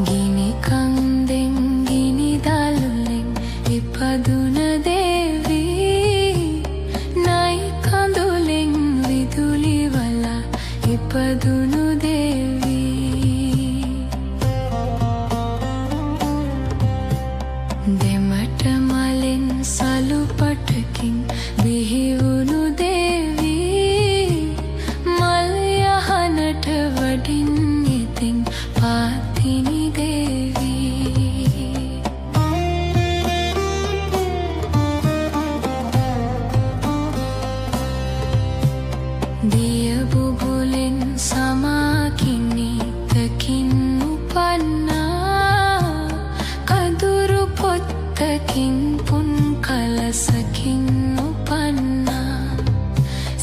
ගිනි කන්දෙන් ගිනි දළුලෙන් ඉපදුන දේවී නයි කඳුලෙන් විදුලි වලා ඉපදුණු දේවී දෙමට මලෙන් සලු පටකින් බිහිවුණු දේවී මල් යහනට වඩින් ඉතින් පාතිනි දේවී දිය බුබුලෙන් සමාකිනි තකින් උපන්නා කදුරු පොත්තකින් පුන් කලසකින් උපන්නා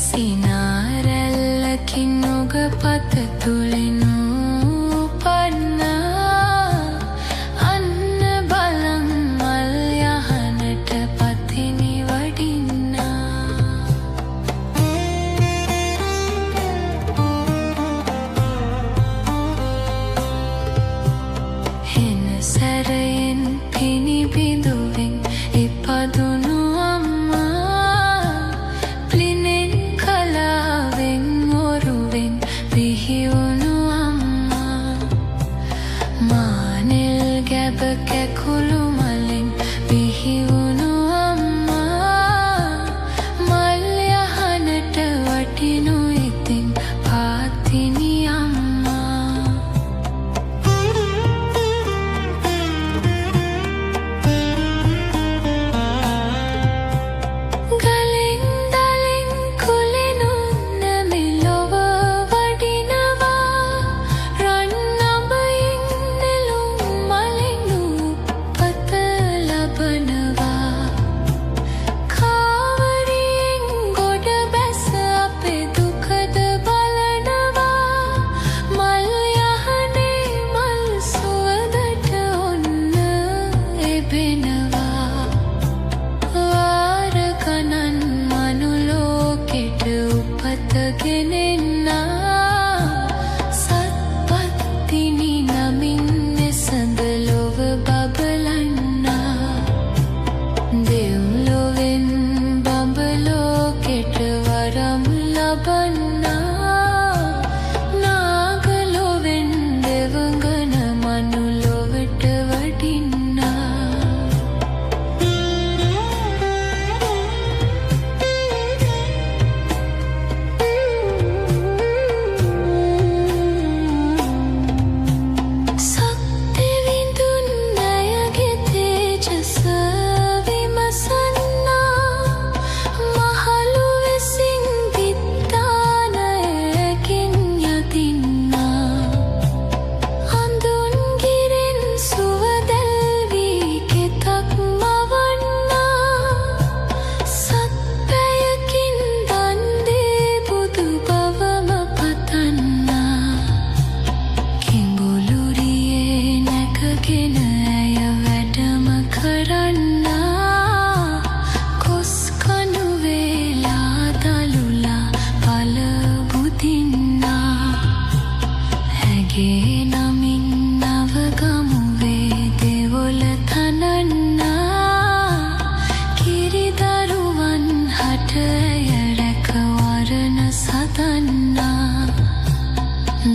සිනාරැල්ලකින් ඔග පත තුලින් සැරයෙන් පිනිබිඳුවෙන් ඉපදුණු අම්මා ප්ලිනෙන් කලාවෙන් ඔරුවෙන් පිහිවුණු අම්මා මානෙල් ගැබ කැකුළු මලෙන් පිහිවුණු අම්මා මල් යහනට වටිනු ඉතින් පාතිනි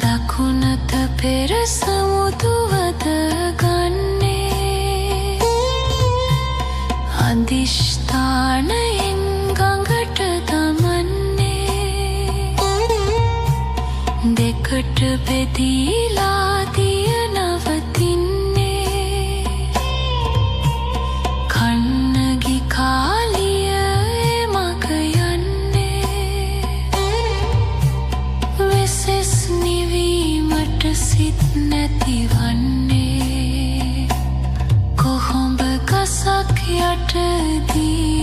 දකුණත පෙර සමුදුවද ගන්නේ අධිෂ්ඨානයෙන් ගඟට දමන්නේ දෙකට බෙදීලා දිය නවතින්නේ කන්නගි කාලිය මග යන්නේ වෙසෙස් නිවීමට සිත් නැතිවන්නේ කොහොඹ ගසක් යටදී